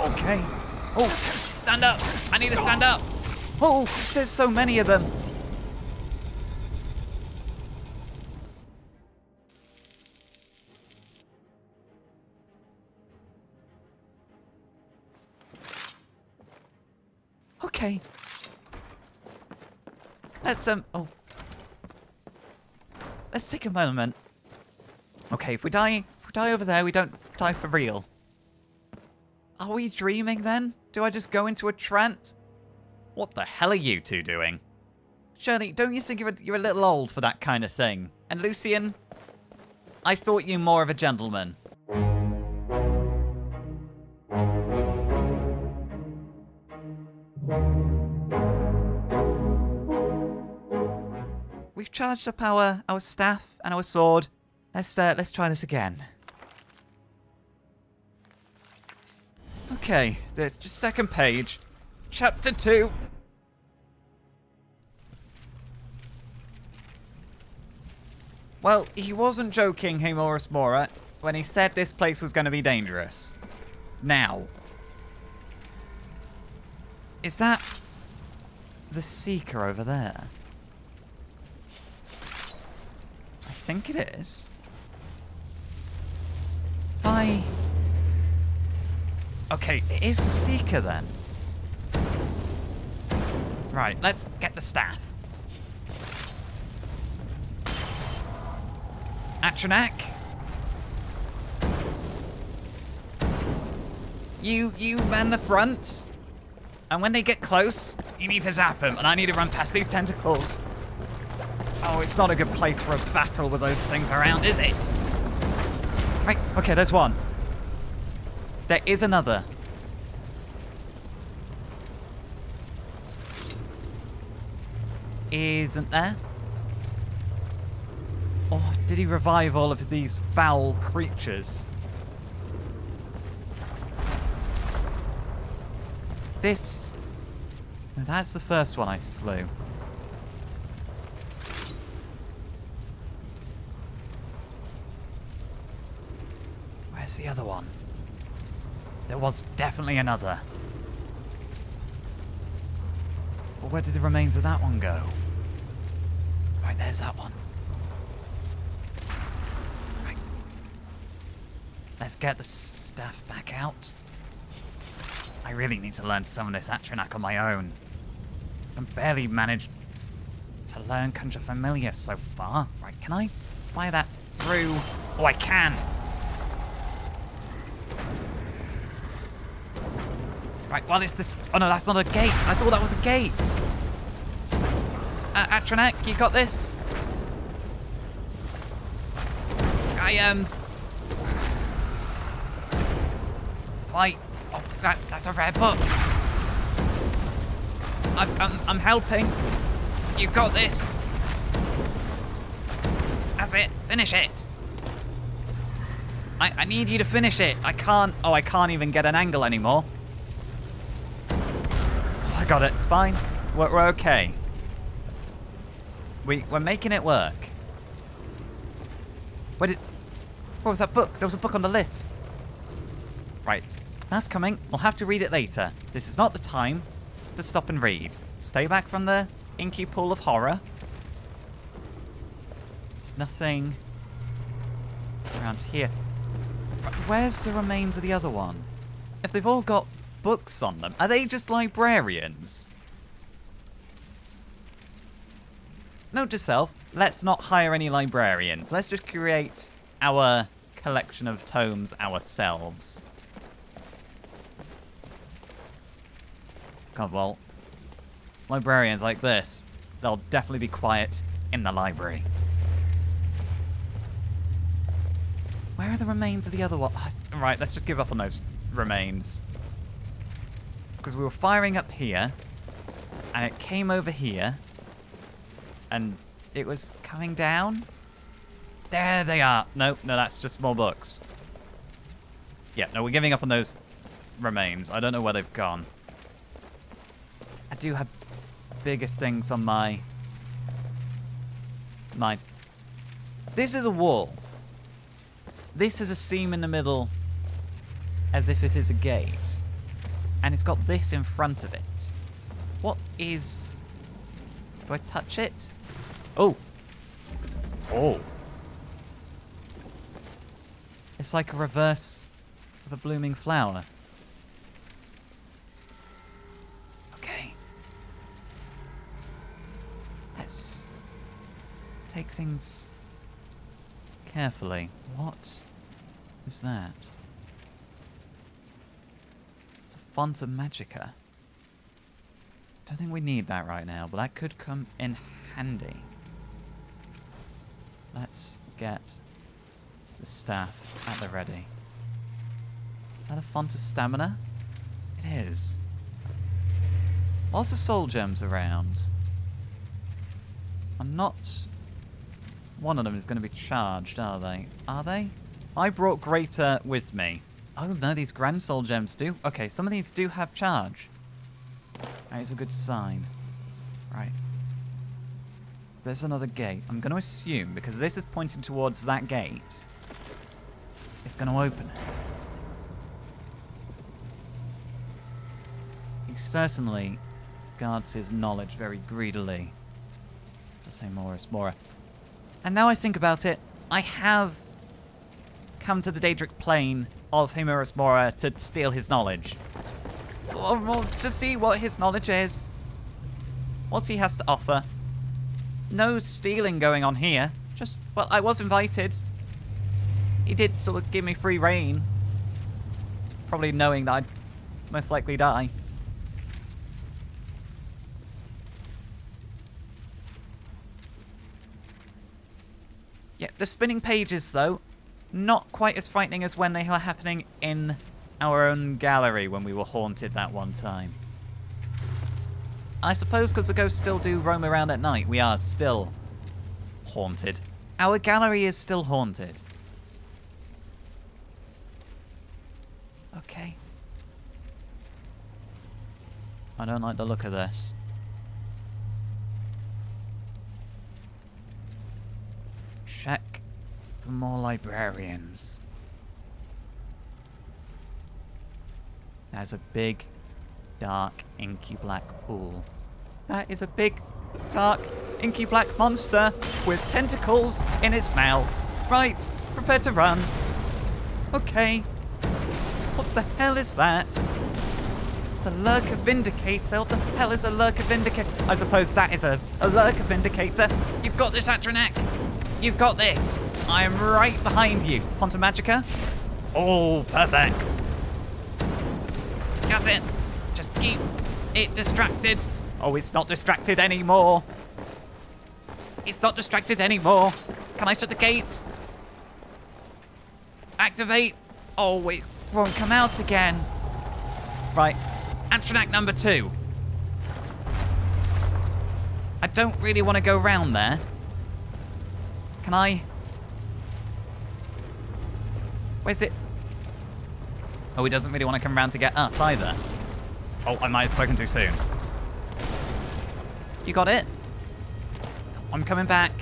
Okay. Oh, stand up. I need to stand up. Oh, there's so many of them. Okay. Let's let's take a moment. Okay, if we die over there, we don't die for real. Are we dreaming then? Do I just go into a trance? What the hell are you two doing? Shirley, don't you think you're a little old for that kind of thing? And Lucian, I thought you more of a gentleman. We've charged up our staff and our sword. Let's try this again. Okay, there's just second page. Chapter 2. Well, he wasn't joking, Haemorus Mora, when he said this place was going to be dangerous. Now. Is that the Seeker over there? I think it is. Okay, it is the Seeker then. Right, let's get the staff. Atronak. You man the front. And when they get close, you need to zap them, and I need to run past these tentacles. Oh, it's not a good place for a battle with those things around, is it? Right, okay, there's one. There is another. Isn't there? Or did he revive all of these foul creatures? This... That's the first one I slew. Where's the other one? There was definitely another. But where did the remains of that one go? Right, there's that one. Right. Let's get the staff back out. I really need to learn some of this Atronak on my own. I can barely manage to learn Conjure Familiar so far. Right, can I fire that through? Oh, I can! Right, well, it's this... Oh, no, that's not a gate. I thought that was a gate. Atronak, you got this? Fight. Oh, that's a rare book. I'm helping. You got this. That's it. Finish it. I need you to finish it. I can't... Oh, I can't even get an angle anymore. I got it. It's fine. We're okay. We're making it work. What was that book? There was a book on the list. Right. That's coming. We'll have to read it later. This is not the time to stop and read. Stay back from the inky pool of horror. There's nothing around here. Where's the remains of the other one? If they've all got books on them, are they just librarians? Note to self, let's not hire any librarians. Let's just create our collection of tomes ourselves. God, well, librarians like this, they'll definitely be quiet in the library. Where are the remains of the other one? Right, let's just give up on those remains. Because we were firing up here, and it came over here, and it was coming down. There they are. No, that's just more books. Yeah, no, we're giving up on those remains. I don't know where they've gone. I do have bigger things on my mind. This is a wall. This is a seam in the middle, as if it is a gate. And it's got this in front of it. What is... Do I touch it? Oh. Oh. It's like a reverse of a blooming flower. Okay. Let's take things carefully. What is that? It's a font of Magicka. Don't think we need that right now, but that could come in handy. Let's get the staff at the ready. Is that a font of stamina? It is. Lots of soul gems around. I'm not... One of them is going to be charged, are they? Are they? I brought greater with me. Oh no, these grand soul gems do. Okay, some of these do have charge. That is a good sign. Right. There's another gate. I'm going to assume, because this is pointing towards that gate, it's going to open it. He certainly guards his knowledge very greedily. To say more is more. And now I think about it, I have come to the Daedric plane of Himuris Mora to steal his knowledge. Or to see what his knowledge is. What he has to offer. No stealing going on here. Just, well, I was invited. He did sort of give me free reign. Probably knowing that I'd most likely die. Yeah, the spinning pages, though, not quite as frightening as when they were happening in our own gallery when we were haunted that one time. I suppose because the ghosts still do roam around at night, we are still haunted. Our gallery is still haunted. Okay. I don't like the look of this. Check for more librarians. There's a big, dark, inky black pool. That is a big, dark, inky black monster with tentacles in its mouth. Right, prepare to run. Okay. What the hell is that? It's a Lurker Vindicator. What the hell is a Lurker Vindicator? I suppose that is a Lurker Vindicator. You've got this, Atranek. You've got this. I am right behind you. Ponta Magicka. Oh, perfect. That's it. Just keep it distracted. Oh, it's not distracted anymore. It's not distracted anymore. Can I shut the gate? Activate. Oh, it won't come out again. Right. Atranek number 2. I don't really want to go round there. Can I? Where's it? Oh, he doesn't really want to come around to get us either. Oh, I might have spoken too soon. You got it? I'm coming back.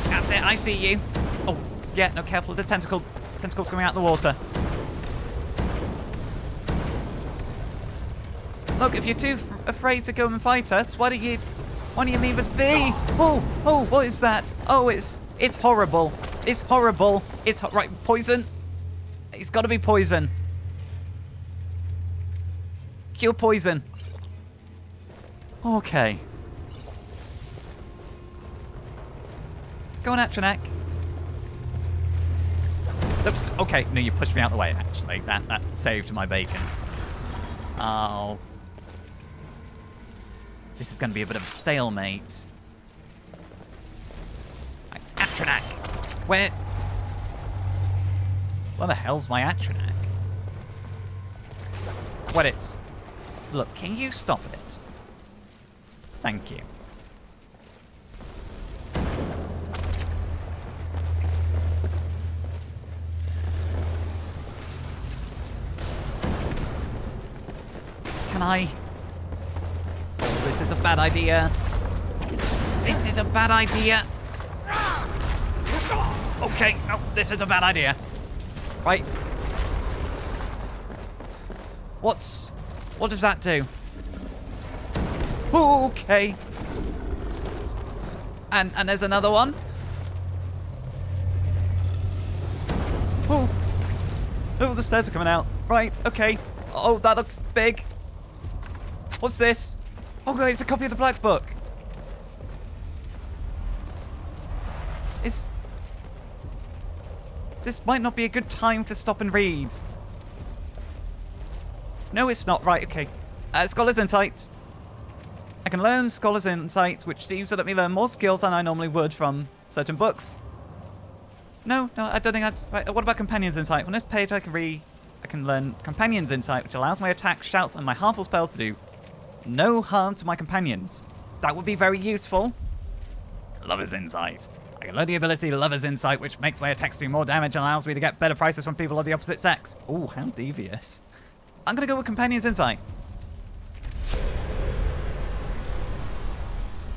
That's it, I see you. Oh, yeah, no, careful with the tentacle. Tentacles coming out of the water. Look, if you're too afraid to go and fight us, why don't you leave us be? Oh, what is that? Oh, it's horrible. It's horrible. It's right, poison. It's got to be poison. Kill poison. Okay. Go on, Atranek. Okay, no, you pushed me out the way, actually. That saved my bacon. Oh. This is going to be a bit of a stalemate. Right, Atranek! Where the hell's my Atranek? What it's... Look, can you stop it? Thank you. Can I... This is a bad idea. This is a bad idea. Oh, Okay. Oh, this is a bad idea. Right. What does that do? Okay. And there's another one. Oh. Oh, the stairs are coming out. Right, okay. Oh, that looks big. What's this? Oh, great, it's a copy of the Black Book. This might not be a good time to stop and read. No, it's not. Right, okay. Scholar's Insight. I can learn Scholar's Insight, which seems to let me learn more skills than I normally would from certain books. No, I don't think that's right. What about Companion's Insight? On this page I can learn Companion's Insight, which allows my attack, shouts, and my harmful spells to do no harm to my companions. That would be very useful. Lover's Insight. I can learn the ability Lover's Insight, which makes my attacks do more damage and allows me to get better prices from people of the opposite sex. Oh, how devious. I'm going to go with Companion's Insight.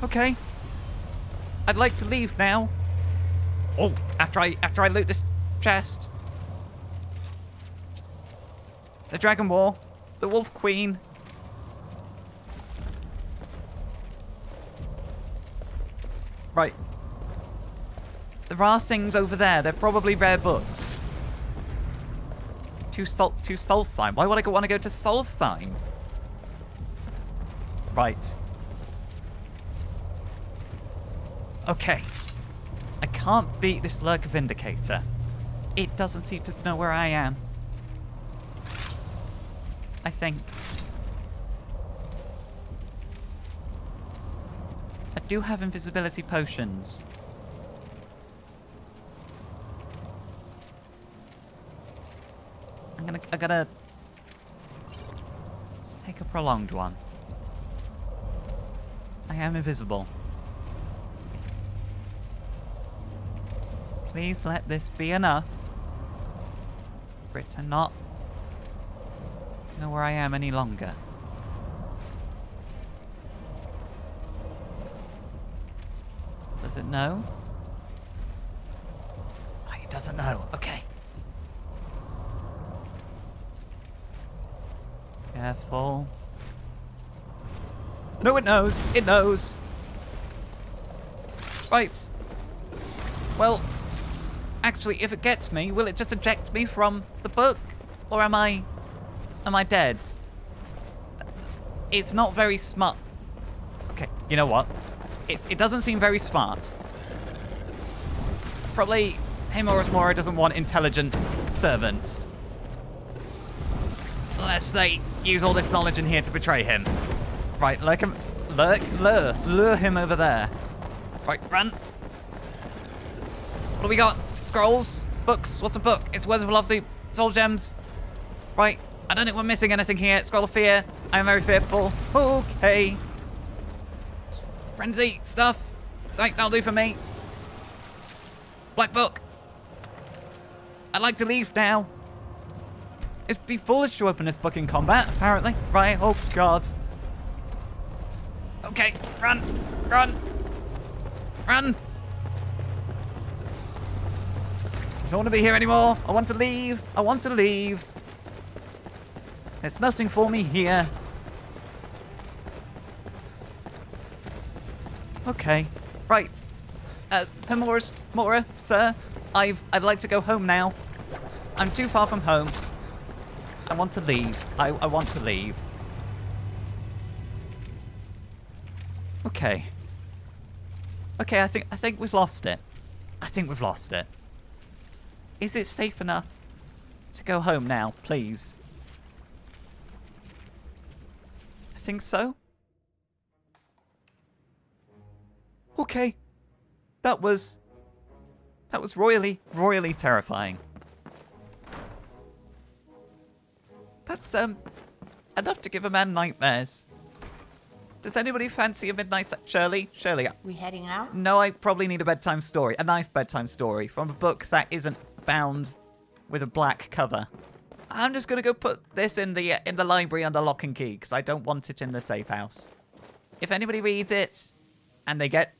Okay. I'd like to leave now. Oh, after I loot this chest. The Dragon War. The Wolf Queen. Right. There are things over there. They're probably rare books. To Solstheim. Why would I want to go to Solstheim? Right. Okay. I can't beat this Lurker Vindicator. It doesn't seem to know where I am. I think. I do have invisibility potions. I'm gonna let's take a prolonged one. I am invisible. Please let this be enough for it to not know where I am any longer. Does it know? Oh, it doesn't know. Okay. Careful. No, it knows. It knows. Right. Well, actually, if it gets me, will it just eject me from the book? Or am I dead? It's not very smart. Okay, you know what? It doesn't seem very smart. Probably Haemorus Mora doesn't want intelligent servants. Unless they use all this knowledge in here to betray him. Right, lure him over there. Right, run. What do we got? Scrolls? Books? What's a book? It's Words of Velocity, Soul Gems. Right, I don't think we're missing anything here. Scroll of Fear. I am very fearful. Okay. It's frenzy stuff. Right, that'll do for me. Black Book. I'd like to leave now. It'd be foolish to open this book in combat, apparently. Right, oh god. Okay, run, run, run. I don't want to be here anymore. I want to leave. I want to leave. There's nothing for me here. Okay, right. Mora, sir, I'd like to go home now. I'm too far from home. I want to leave. I want to leave. Okay. Okay, I think we've lost it. I think we've lost it. Is it safe enough to go home now, please? I think so. Okay. That was royally terrifying. That's enough to give a man nightmares. Does anybody fancy a midnight Shirley? Shirley. We heading out? No, I probably need a bedtime story. A nice bedtime story from a book that isn't bound with a black cover. I'm just gonna go put this in the library under lock and key because I don't want it in the safe house. If anybody reads it and they get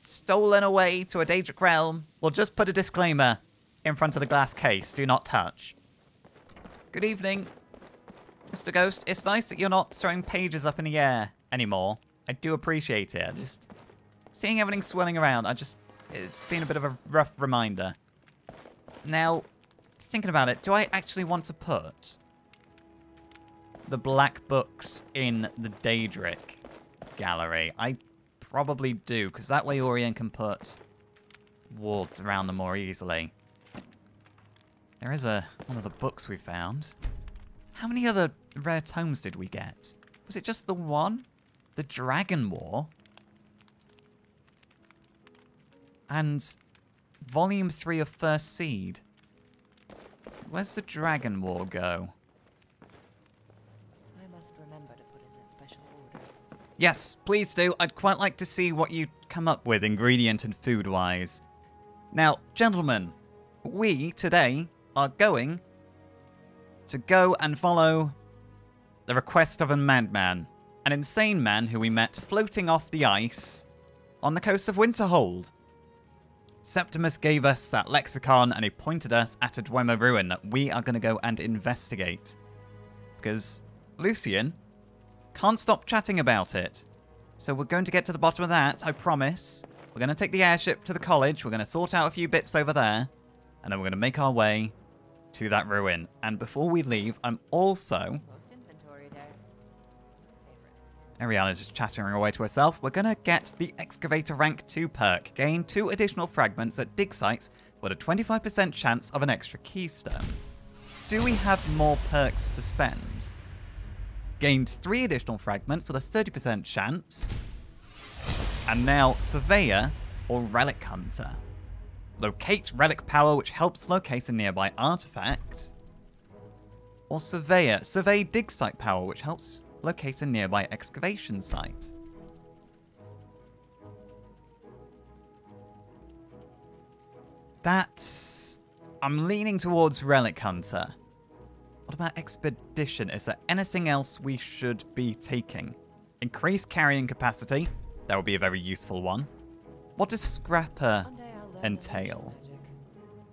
stolen away to a Daedric realm, we'll just put a disclaimer in front of the glass case. Do not touch. Good evening, Mr. Ghost. It's nice that you're not throwing pages up in the air anymore. I do appreciate it. Just seeing everything swirling around, it's been a bit of a rough reminder. Now, thinking about it, do I actually want to put the black books in the Daedric gallery? I probably do, because that way Orion can put wards around them more easily. There is one of the books we found. How many other rare tomes did we get? Was it just the one? The Dragon War? And Volume 3 of First Seed. Where's the Dragon War go? I must remember to put in that special order. Yes, please do. I'd quite like to see what you come up with, ingredient and food-wise. Now, gentlemen, we today are going to go and follow the request of a madman. An insane man who we met floating off the ice on the coast of Winterhold. Septimus gave us that lexicon and he pointed us at a Dwemer ruin that we are going to go and investigate. Because Lucian can't stop chatting about it. So we're going to get to the bottom of that, I promise. We're going to take the airship to the college, we're going to sort out a few bits over there, and then we're going to make our way to that ruin. And before we leave, I'm also... Ariana's just chattering away to herself. We're going to get the Excavator Rank 2 perk. Gain 2 additional fragments at dig sites with a 25% chance of an extra keystone. Do we have more perks to spend? Gained 3 additional fragments with a 30% chance. And now Surveyor or Relic Hunter. Locate Relic Power, which helps locate a nearby artifact. Or Surveyor. Survey Dig Site Power, which helps locate a nearby excavation site. I'm leaning towards Relic Hunter. What about Expedition? Is there anything else we should be taking? Increased carrying capacity. That would be a very useful one. What does Scrapper entail?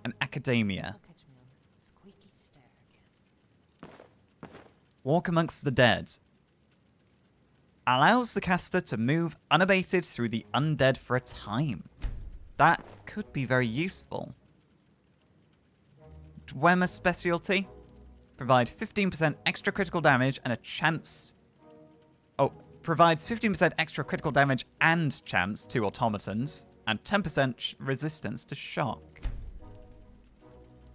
An Academia. Walk amongst the dead. Allows the caster to move unabated through the undead for a time. That could be very useful. Dwemer specialty. Provide 15% extra critical damage and a chance... Oh, provides 15% extra critical damage and chance to automatons, and 10% resistance to shock.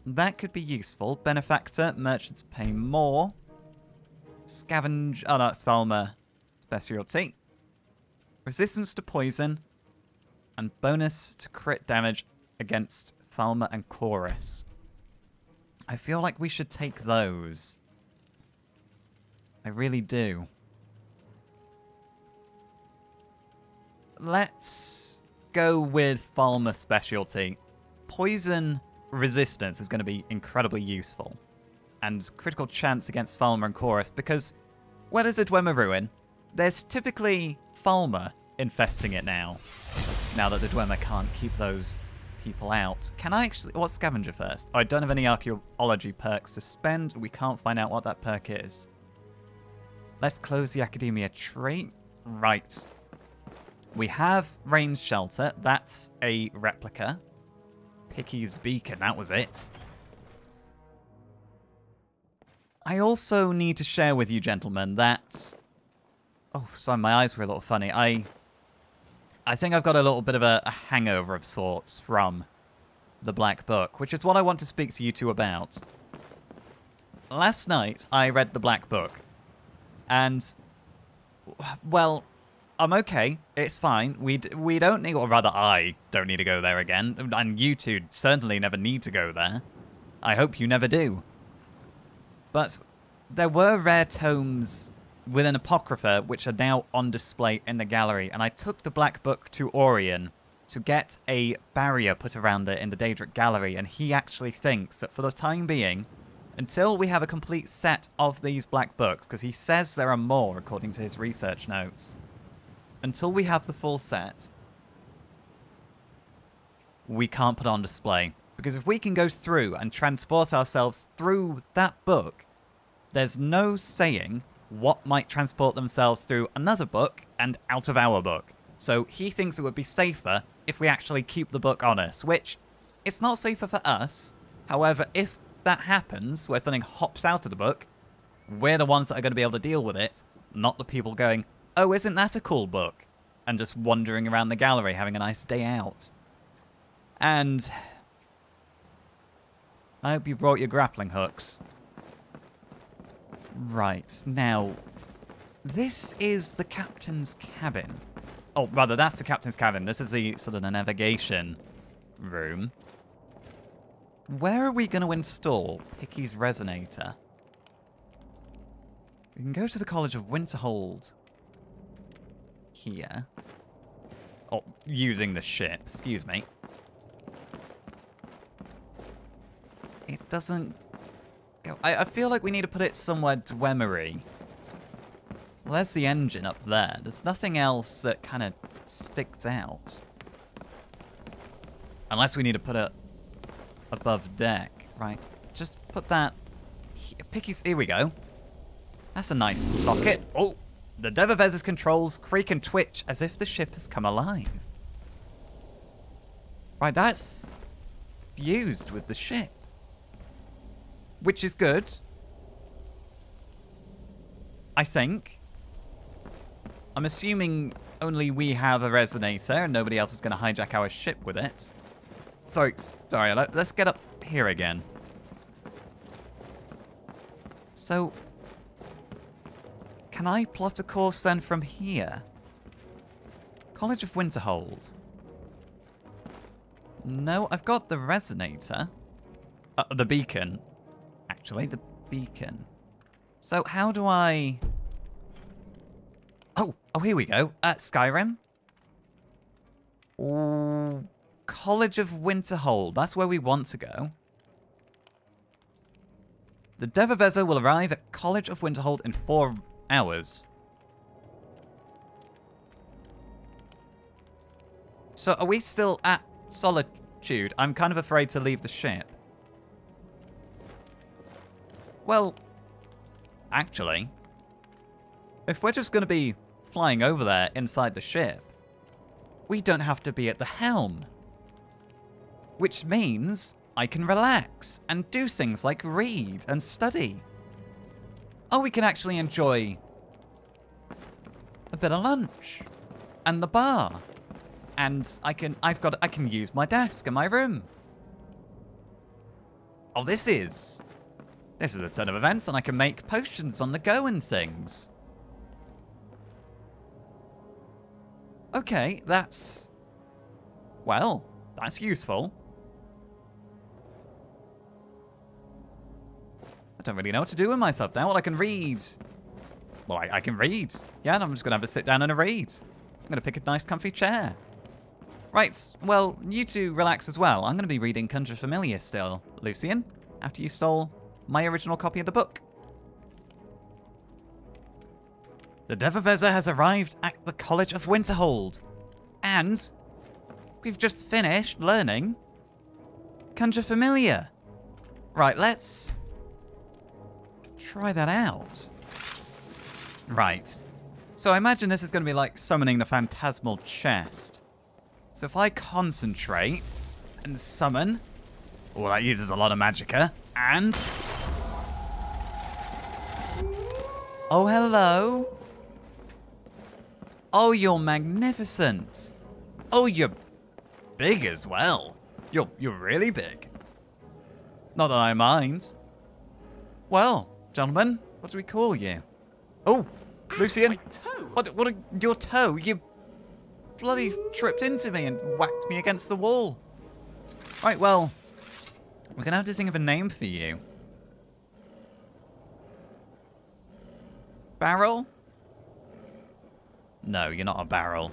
That could be useful. Benefactor, merchants pay more. Scavenge... Oh, no, it's Thalmor specialty. Resistance to poison, and bonus to crit damage against Thalmor and Chorus. I feel like we should take those. I really do. Let's go with Thalmor specialty. Poison resistance is going to be incredibly useful. And critical chance against Thalmor and Chorus, because where there's a Dwemer ruin, there's typically Thalmor infesting it now. Now that the Dwemer can't keep those people out. Can I actually... What's Scavenger first? I don't have any archaeology perks to spend. We can't find out what that perk is. Let's close the Academia trait. Right. We have Rain's Shelter. That's a replica. Picky's Beacon. That was it. I also need to share with you, gentlemen, that... Oh, sorry, my eyes were a little funny. I think I've got a little bit of a hangover of sorts from the Black Book, which is what I want to speak to you two about. Last night, I read the Black Book, and, well, I'm okay. It's fine. We don't need, or rather, I don't need to go there again, and you two certainly never need to go there. I hope you never do. But there were rare tomes within Apocrypha, which are now on display in the gallery, and I took the Black Book to Orion to get a barrier put around it in the Daedric gallery, and he actually thinks that for the time being, until we have a complete set of these Black Books, because he says there are more according to his research notes, until we have the full set, we can't put on display. Because if we can go through and transport ourselves through that book, there's no saying what might transport themselves through another book and out of our book. So he thinks it would be safer if we actually keep the book on us, which it's not safer for us. However, if that happens, where something hops out of the book, we're the ones that are going to be able to deal with it, not the people going, oh, isn't that a cool book? And just wandering around the gallery having a nice day out. And I hope you brought your grappling hooks. Right, now, this is the captain's cabin. Oh, rather, that's the captain's cabin. This is the sort of the navigation room. Where are we going to install Picky's resonator? We can go to the College of Winterhold here. Oh, using the ship, excuse me. It doesn't go... I feel like we need to put it somewhere Dwemery. Well, there's the engine up there. There's nothing else that kind of sticks out. Unless we need to put it above deck. Right, just put that... Picky's... Here we go. That's a nice socket. Oh! The Devavez's controls creak and twitch as if the ship has come alive. Right, that's fused with the ship. Which is good. I think. I'm assuming only we have a resonator and nobody else is going to hijack our ship with it. Sorry, let's get up here again. So, can I plot a course then from here? College of Winterhold. No, I've got the resonator. The beacon. Actually, the beacon. So how do I... Oh, here we go. Skyrim. Ooh, College of Winterhold. That's where we want to go. The Devavezza will arrive at College of Winterhold in 4 hours. So are we still at Solitude? I'm kind of afraid to leave the ship. Well, actually, if we're just going to be flying over there inside the ship, we don't have to be at the helm. Which means I can relax and do things like read and study. Oh, we can actually enjoy a bit of lunch and the bar. And I can use my desk in my room. Oh, this is a ton of events, and I can make potions on the go and things. Okay, that's useful. I don't really know what to do with myself now. Well, I can read. Well, I can read. Yeah, and I'm just going to have to sit down and read. I'm going to pick a nice comfy chair. Right, well, you two relax as well. I'm going to be reading Conjure Familiar still, Lucian, after you stole my original copy of the book. The Devavezza has arrived at the College of Winterhold. And we've just finished learning Conjure Familiar. Right, let's try that out. Right. So I imagine this is going to be like summoning the Phantasmal Chest. So if I concentrate and summon... Oh, that uses a lot of magicka. And... Oh, hello. Oh, you're magnificent. Oh, you're big as well. You're really big. Not that I mind. Well, gentlemen, what do we call you? Oh, Lucian. My toe. What your toe? You bloody tripped into me and whacked me against the wall. Right, well, we're going to have to think of a name for you. Barrel? No, you're not a barrel.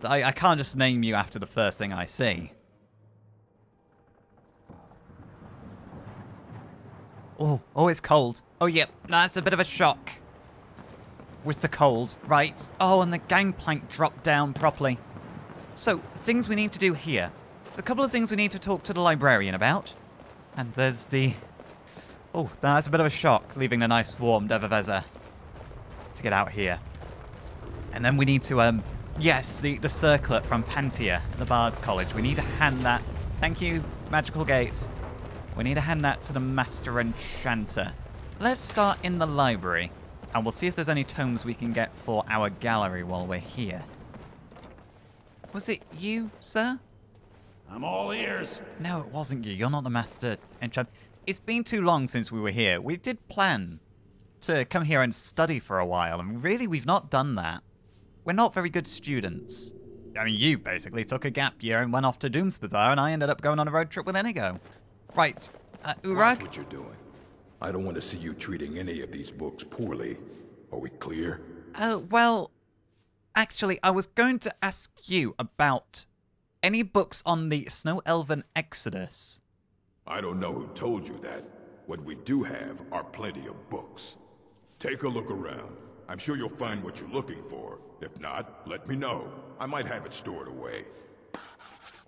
I can't just name you after the first thing I see. Oh, it's cold. Oh, yep, that's a bit of a shock. With the cold, right. Oh, and the gangplank dropped down properly. So, things we need to do here. There's a couple of things we need to talk to the librarian about. And there's the... Oh, that's a bit of a shock, leaving the nice warm Devavezza to get out here. And then we need to, yes, the circlet from Pantia, the Bard's College. We need to hand that... Thank you, Magical Gates. We need to hand that to the Master Enchanter. Let's start in the library, and we'll see if there's any tomes we can get for our gallery while we're here. Was it you, sir? I'm all ears. No, it wasn't you. You're not the Master Enchanter. It's been too long since we were here. We did plan to come here and study for a while, and really we've not done that. We're not very good students. I mean, you basically took a gap year and went off to Doomsbazaar, and I ended up going on a road trip with Inigo. Right, Urag? Watch what you're doing. I don't want to see you treating any of these books poorly. Are we clear? Well, actually, I was going to ask you about any books on the Snow Elven Exodus. I don't know who told you that. What we do have are plenty of books. Take a look around. I'm sure you'll find what you're looking for. If not, let me know. I might have it stored away.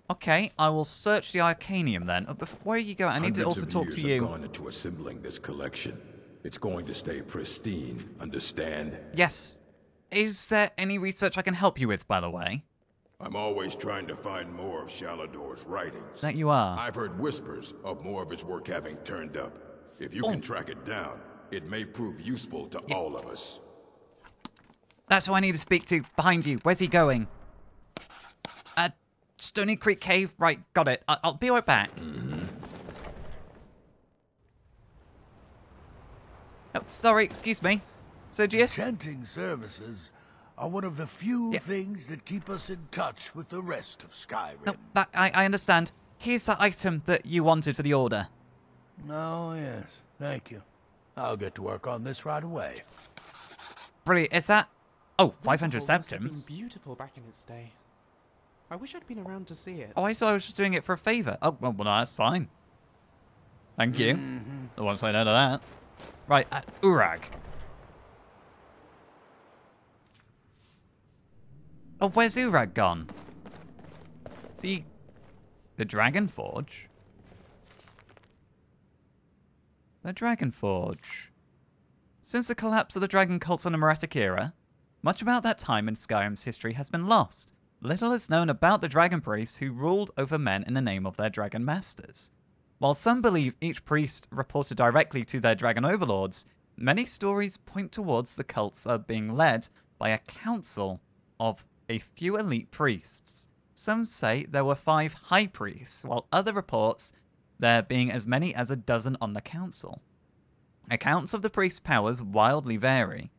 Okay, I will search the Arcanium then. Before you go, I need to also talk to you. Hundreds of years have gone into assembling this collection. It's going to stay pristine, understand? Yes. Is there any research I can help you with, by the way? I'm always trying to find more of Shalador's writings. That you are. I've heard whispers of more of his work having turned up. If you can track it down, it may prove useful to all of us. That's who I need to speak to. Behind you. Where's he going? Stony Creek Cave. Right, got it. I'll be right back. Oh, sorry, excuse me. Sergius? Enchanting services are one of the few things that keep us in touch with the rest of Skyrim. No, but I understand. Here's that item that you wanted for the order. Oh, yes. Thank you. I'll get to work on this right away. Brilliant. Is that... Oh, 500 Overhaul must have been septims. beautiful back in its day. I wish I'd been around to see it. Oh, I thought I was just doing it for a favour. Oh, well, no, that's fine. Thank you. I won't say no to that. Right, Urag. Oh, where's Urag gone? See, the Dragon Forge? The Dragon Forge. Since the collapse of the Dragon cults in the Meretic era, much about that time in Skyrim's history has been lost. Little is known about the Dragon Priests who ruled over men in the name of their Dragon Masters. While some believe each priest reported directly to their Dragon Overlords, many stories point towards the cults are being led by a council of a few elite priests. Some say there were 5 high priests, while other reports there being as many as a dozen on the council. Accounts of the priests' powers wildly vary.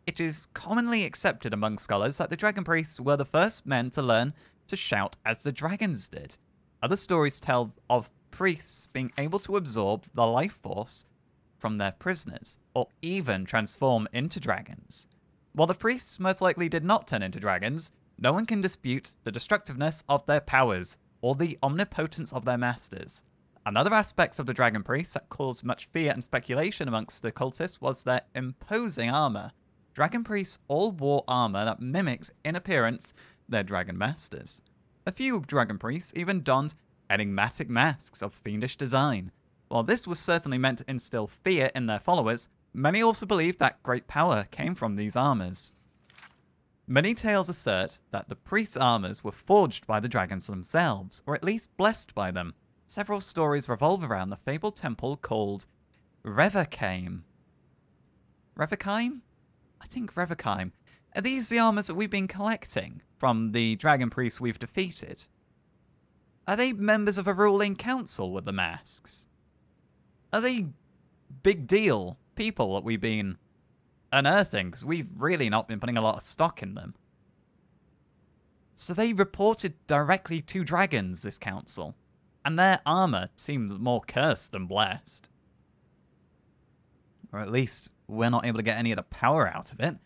It is commonly accepted among scholars that the Dragon Priests were the first men to learn to shout as the dragons did. Other stories tell of priests being able to absorb the life force from their prisoners, or even transform into dragons. While the priests most likely did not turn into dragons, no one can dispute the destructiveness of their powers, or the omnipotence of their masters. Another aspect of the Dragon Priests that caused much fear and speculation amongst the cultists was their imposing armor. Dragon Priests all wore armor that mimicked, in appearance, their Dragon Masters. A few Dragon Priests even donned enigmatic masks of fiendish design. While this was certainly meant to instill fear in their followers, many also believed that great power came from these armors. Many tales assert that the priests' armors were forged by the dragons themselves, or at least blessed by them. Several stories revolve around the fabled temple called Revakheim. Revakheim? I think Revakheim. Are these the armors that we've been collecting from the dragon priests we've defeated? Are they members of a ruling council with the masks? Are they big deal people that we've been unearthing? Because we've really not been putting a lot of stock in them. So they reported directly to dragons, this council. And their armor seemed more cursed than blessed. Or at least we're not able to get any of the power out of it.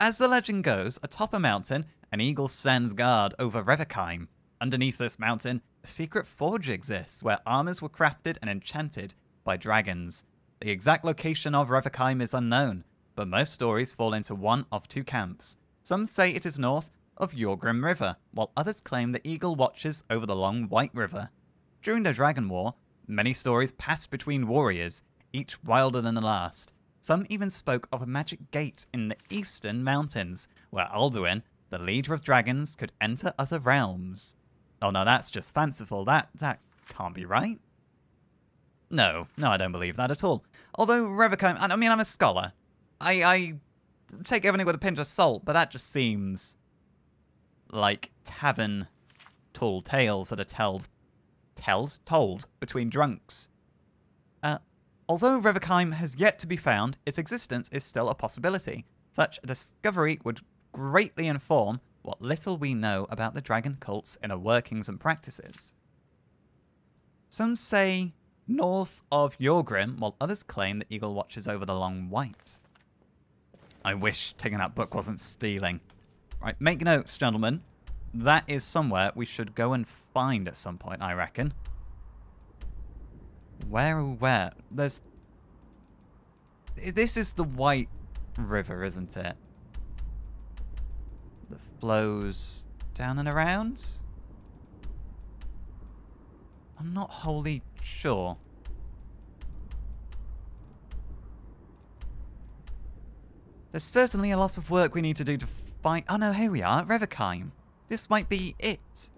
As the legend goes, atop a mountain, an eagle stands guard over Revakheim. Underneath this mountain, a secret forge exists where armors were crafted and enchanted by dragons. The exact location of Revakheim is unknown, but most stories fall into one of two camps. Some say it is north, of Yorgrim River, while others claim the eagle watches over the long White River. During the Dragon War, many stories passed between warriors, each wilder than the last. Some even spoke of a magic gate in the eastern mountains, where Alduin, the leader of dragons, could enter other realms. Oh no, that's just fanciful. That can't be right. No, I don't believe that at all. Although Revachime, I mean, I'm a scholar. I take everything with a pinch of salt, but that just seems like tavern tall tales that are told between drunks. Although Revachime has yet to be found, its existence is still a possibility. Such a discovery would greatly inform what little we know about the dragon cult's inner workings and practices. Some say north of Yorgrim, while others claim the eagle watches over the long White. I wish taking that book wasn't stealing. Right, make notes, gentlemen. That is somewhere we should go and find at some point, I reckon. Where? There's... This is the White River, isn't it? That flows down and around? I'm not wholly sure. There's certainly a lot of work we need to do to find... Oh no, here we are, Revachime. This might be it.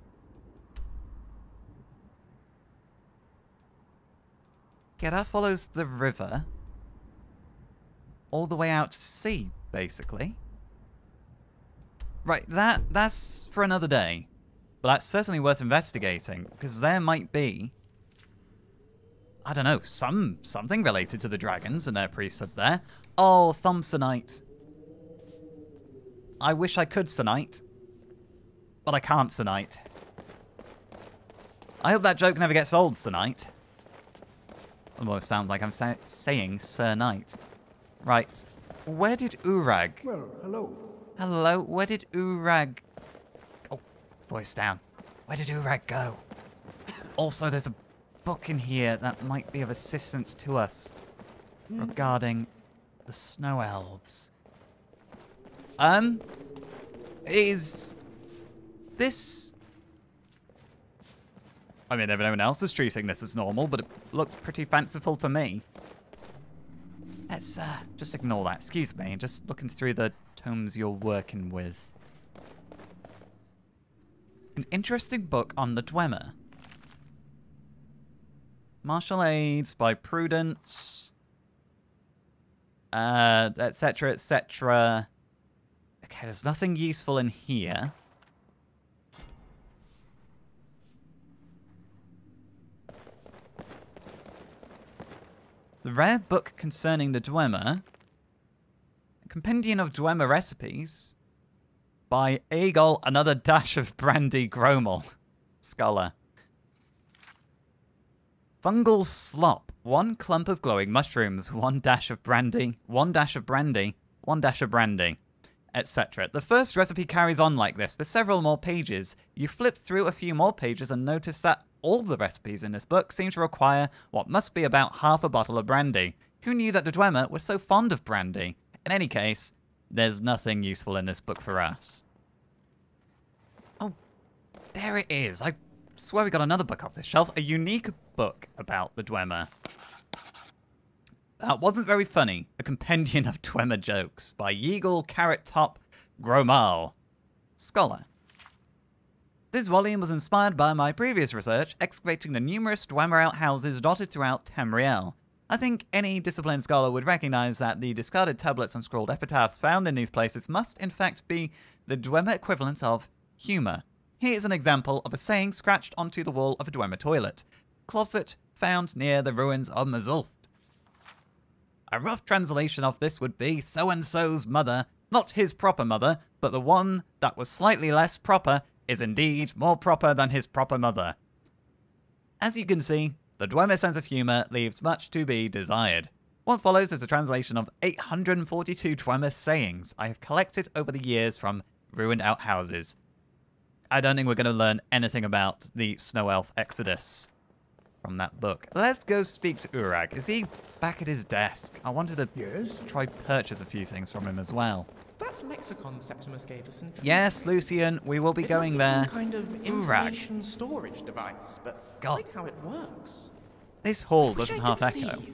Yeah, that follows the river all the way out to sea, basically. Right, that's for another day. But that's certainly worth investigating, because there might be, I don't know, something related to the dragons and their priesthood there. Oh, Thomsonite. I wish I could Sonite, but I can't Sonite. I hope that joke never gets old, Sonite. Although it sounds like I'm saying Sir Knight. Right. Where did Urag... Well, hello. Hello? Where did Urag... Oh, voice down. Where did Urag go? Also, there's a book in here that might be of assistance to us regarding the Snow Elves. Is this... I mean, everyone else is treating this as normal, but it looks pretty fanciful to me. Let's just ignore that. Excuse me, just looking through the tomes you're working with. An interesting book on the Dwemer. Martial Aids by Prudence. Etc, etc. Okay, there's nothing useful in here. The rare book concerning the Dwemer, a compendium of Dwemer recipes, by Aegol, another dash of brandy Gromel, scholar. Fungal slop, 1 clump of glowing mushrooms, 1 dash of brandy, 1 dash of brandy, 1 dash of brandy, etc. The first recipe carries on like this for several more pages. You flip through a few more pages and notice that all the recipes in this book seem to require what must be about half a bottle of brandy. Who knew that the Dwemer were so fond of brandy? In any case, there's nothing useful in this book for us. Oh, there it is. I swear we got another book off this shelf. A unique book about the Dwemer. That wasn't very funny. A compendium of Dwemer jokes by Yeagle Carrot Top Gromal, scholar. This volume was inspired by my previous research, excavating the numerous Dwemer outhouses dotted throughout Tamriel. I think any disciplined scholar would recognize that the discarded tablets and scrawled epitaphs found in these places must in fact be the Dwemer equivalent of humour. Here's an example of a saying scratched onto the wall of a Dwemer toilet. Closet found near the ruins of Mazulft. A rough translation of this would be so-and-so's mother, not his proper mother, but the one that was slightly less proper, is indeed more proper than his proper mother. As you can see, the Dwemer sense of humour leaves much to be desired. What follows is a translation of 842 Dwemer sayings I have collected over the years from ruined outhouses. I don't think we're going to learn anything about the Snow Elf Exodus from that book. Let's go speak to Urag. Is he back at his desk? I wanted to try purchase a few things from him as well. That that lexicon Septimus gave us? Yes, Lucian, we will be going there. Some kind of information storage device, but God. like how it works. This hall Wish doesn't I half could echo. see.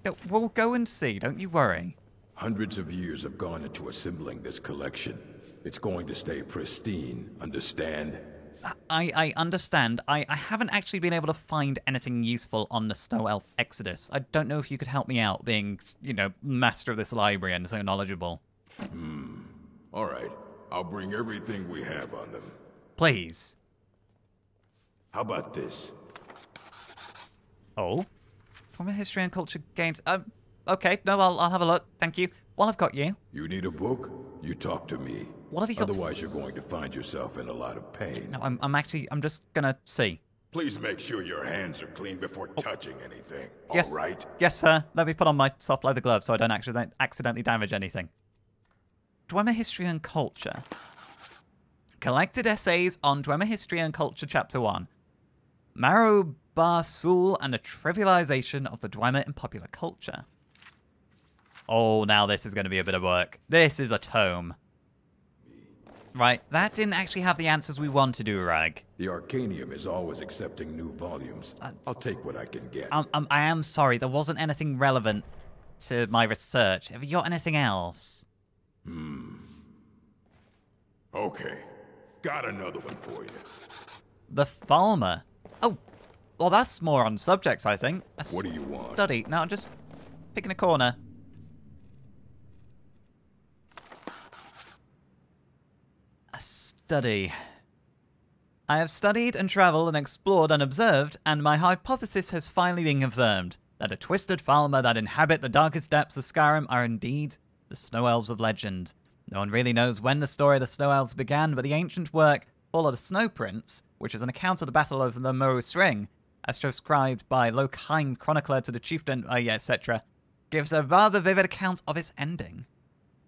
Yeah, we'll go and see, don't you worry. Hundreds of years have gone into assembling this collection. It's going to stay pristine, understand? I understand. I haven't actually been able to find anything useful on the Snow Elf Exodus. I don't know if you could help me out, being, master of this library and so knowledgeable. All right, I'll bring everything we have on them. Please. How about this? Oh? From a history and culture games. Okay, no, I'll have a look. Thank you. While I've got you. You need a book? You talk to me. What have you got? Otherwise, you're going to find yourself in a lot of pain. No, I'm just gonna see. Please make sure your hands are clean before touching anything. Yes. All right? Yes, sir. Let me put on my soft leather gloves so I don't accidentally damage anything. Dwemer History and Culture. Collected essays on Dwemer History and Culture, Chapter 1. Maro Barsul and a trivialization of the Dwemer in popular culture. Oh, now this is going to be a bit of work. This is a tome. Right, that didn't actually have the answers we want to do, Rag. The Arcanium is always accepting new volumes. I'll take what I can get. I am sorry, there wasn't anything relevant to my research. Have you got anything else? Okay, got another one for you. The Thalmor. Oh, well, that's more on subject, I think. What do you want? Study. No, I'm just picking a corner. A study. I have studied and travelled and explored and observed, and my hypothesis has finally been confirmed, that the twisted Thalmor that inhabit the darkest depths of Skyrim are indeed the Snow Elves of legend. No one really knows when the story of the Snow Elves began, but the ancient work, Fall of the Snow Prince, which is an account of the Battle of the Morus Ring, as transcribed by Lokheim chronicler to the chieftain, etc., gives a rather vivid account of its ending.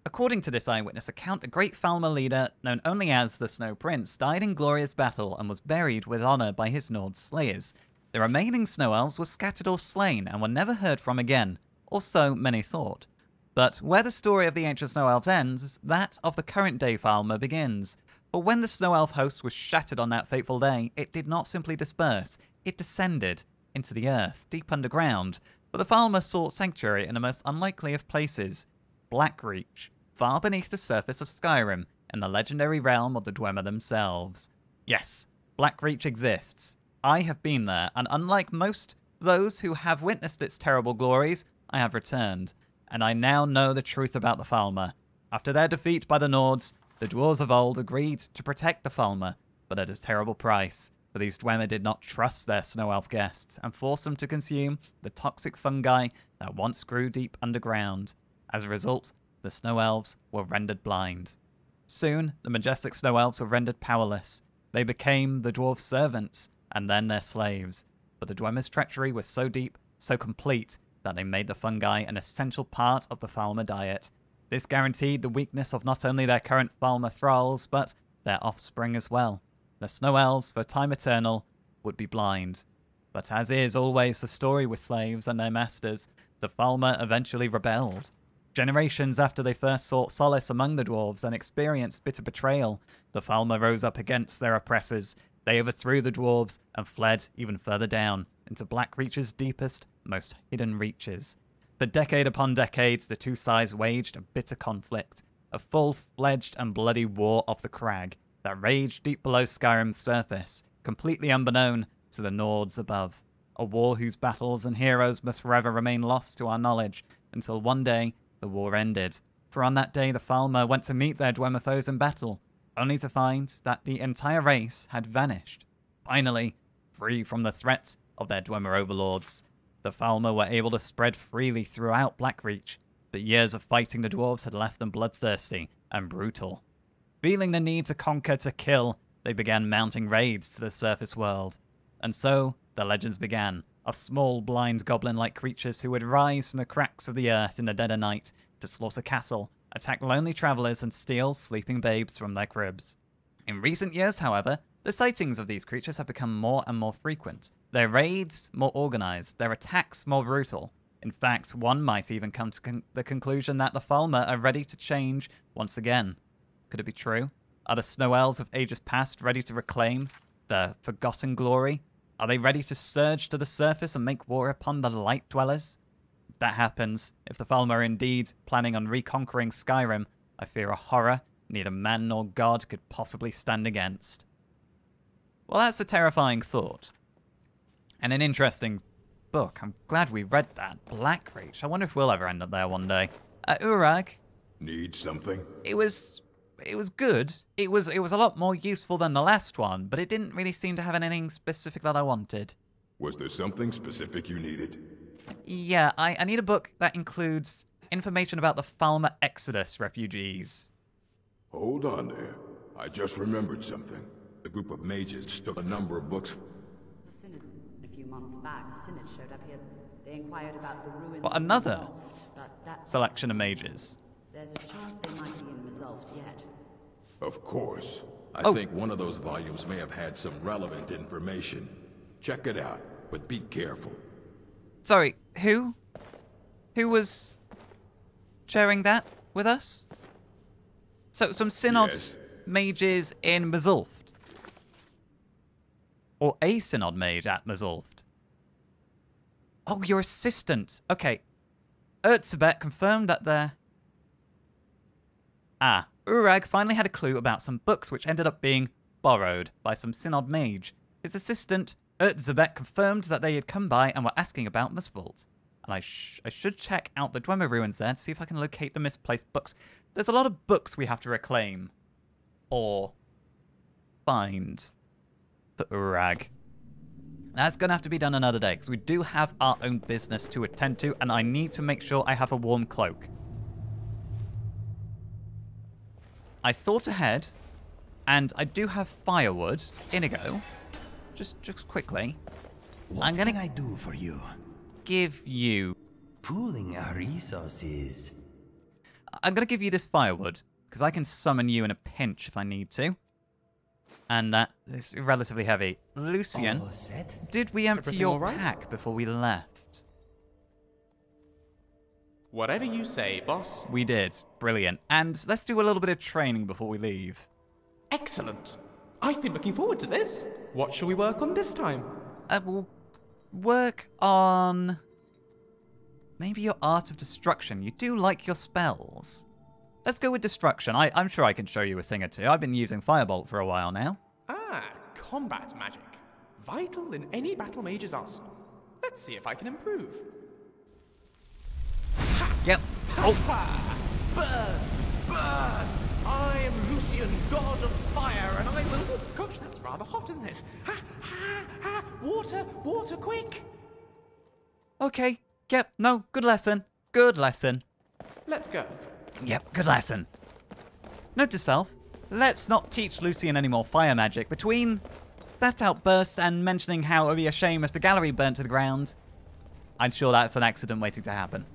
According to this eyewitness account, the great Thalmor leader, known only as the Snow Prince, died in glorious battle and was buried with honour by his Nord slayers. The remaining Snow Elves were scattered or slain and were never heard from again, or so many thought. But where the story of the ancient Snow Elves ends, that of the current day Thalmor begins. For when the Snow Elf host was shattered on that fateful day, it did not simply disperse, it descended into the earth, deep underground. But the Thalmor sought sanctuary in the most unlikely of places, Blackreach, far beneath the surface of Skyrim, in the legendary realm of the Dwemer themselves. Yes, Blackreach exists. I have been there, and unlike most those who have witnessed its terrible glories, I have returned, and I now know the truth about the Thalmor. After their defeat by the Nords, the dwarves of old agreed to protect the Thalmor, but at a terrible price, for these Dwemer did not trust their Snow Elf guests, and forced them to consume the toxic fungi that once grew deep underground. As a result, the Snow Elves were rendered blind. Soon, the majestic Snow Elves were rendered powerless. They became the dwarves' servants, and then their slaves. But the Dwemer's treachery was so deep, so complete, that they made the fungi an essential part of the Thalmor diet. This guaranteed the weakness of not only their current Thalmor thralls, but their offspring as well. The Snow Elves, for time eternal, would be blind. But as is always the story with slaves and their masters, the Thalmor eventually rebelled. Generations after they first sought solace among the dwarves and experienced bitter betrayal, the Thalmor rose up against their oppressors. They overthrew the dwarves and fled even further down into Blackreach's deepest, most hidden reaches. For decade upon decades, the two sides waged a bitter conflict, a full-fledged and bloody war of the crag that raged deep below Skyrim's surface, completely unbeknown to the Nords above. A war whose battles and heroes must forever remain lost to our knowledge, until one day the war ended. For on that day the Thalmor went to meet their Dwemer foes in battle, only to find that the entire race had vanished. Finally, free from the threats of their Dwemer overlords, the Thalmor were able to spread freely throughout Blackreach, but years of fighting the dwarves had left them bloodthirsty and brutal. Feeling the need to conquer, to kill, they began mounting raids to the surface world. And so, the legends began, of small, blind goblin-like creatures who would rise from the cracks of the earth in the dead of night to slaughter cattle, attack lonely travellers, and steal sleeping babes from their cribs. In recent years, however, the sightings of these creatures have become more and more frequent, their raids more organised, their attacks more brutal. In fact, one might even come to the conclusion that the Thalmor are ready to change once again. Could it be true? Are the Snow Elves of ages past ready to reclaim their forgotten glory? Are they ready to surge to the surface and make war upon the Light Dwellers? If that happens, if the Thalmor are indeed planning on reconquering Skyrim, I fear a horror neither man nor god could possibly stand against. Well, that's a terrifying thought. And an interesting book. I'm glad we read that. Blackreach. I wonder if we'll ever end up there one day. Urag. Need something? It was good. It was a lot more useful than the last one, but it didn't really seem to have anything specific that I wanted. Was there something specific you needed? Yeah, I need a book that includes information about the Thalmor Exodus refugees. Hold on there. I just remembered something. The group of mages took a number of books. The Synod, a few months back, a Synod showed up here. They inquired about the ruins. What, another of Resolved, but that's... selection of mages? There's a chance they might be in Resolved yet. Of course. I think one of those volumes may have had some relevant information. Check it out, but be careful. Sorry, who? Who was sharing that with us? So, some Synod mages in Resolved. Or a Synod mage at Resolved. Oh, your assistant. Okay. Urzabet confirmed that they're... Urag finally had a clue about some books which ended up being borrowed by some Synod mage. His assistant, Urzabet, confirmed that they had come by and were asking about Misvault. And I should check out the Dwemer ruins there to see if I can locate the misplaced books. There's a lot of books we have to reclaim. Or find for Urag. That's going to have to be done another day, because we do have our own business to attend to, and I need to make sure I have a warm cloak. I thought ahead, and I do have firewood. Inigo, just quickly. What can I do for you? Give you... Pooling our resources. I'm going to give you this firewood, because I can summon you in a pinch if I need to. And that is relatively heavy. Lucian, All set? did we empty Everything your all right? pack before we left? Whatever you say, boss. We did. Brilliant. And let's do a little bit of training before we leave. Excellent. I've been looking forward to this. What shall we work on this time? We'll work on... maybe your Art of Destruction. You do like your spells. Let's go with Destruction. I'm sure I can show you a thing or two. I've been using Firebolt for a while now. Combat magic. Vital in any battle mage's arsenal. Let's see if I can improve. Yep. Oh. Burn! Burn! I am Lucian, god of fire, and I will... Oh, gosh, that's rather hot, isn't it? Ha, ha, ha! Water! Water, quick! Okay. Yep. No, good lesson. Good lesson. Let's go. Yep, good lesson. Note to self, let's not teach Lucian any more fire magic. Between that outburst and mentioning how it would be a shame if the gallery burnt to the ground, I'm sure that's an accident waiting to happen.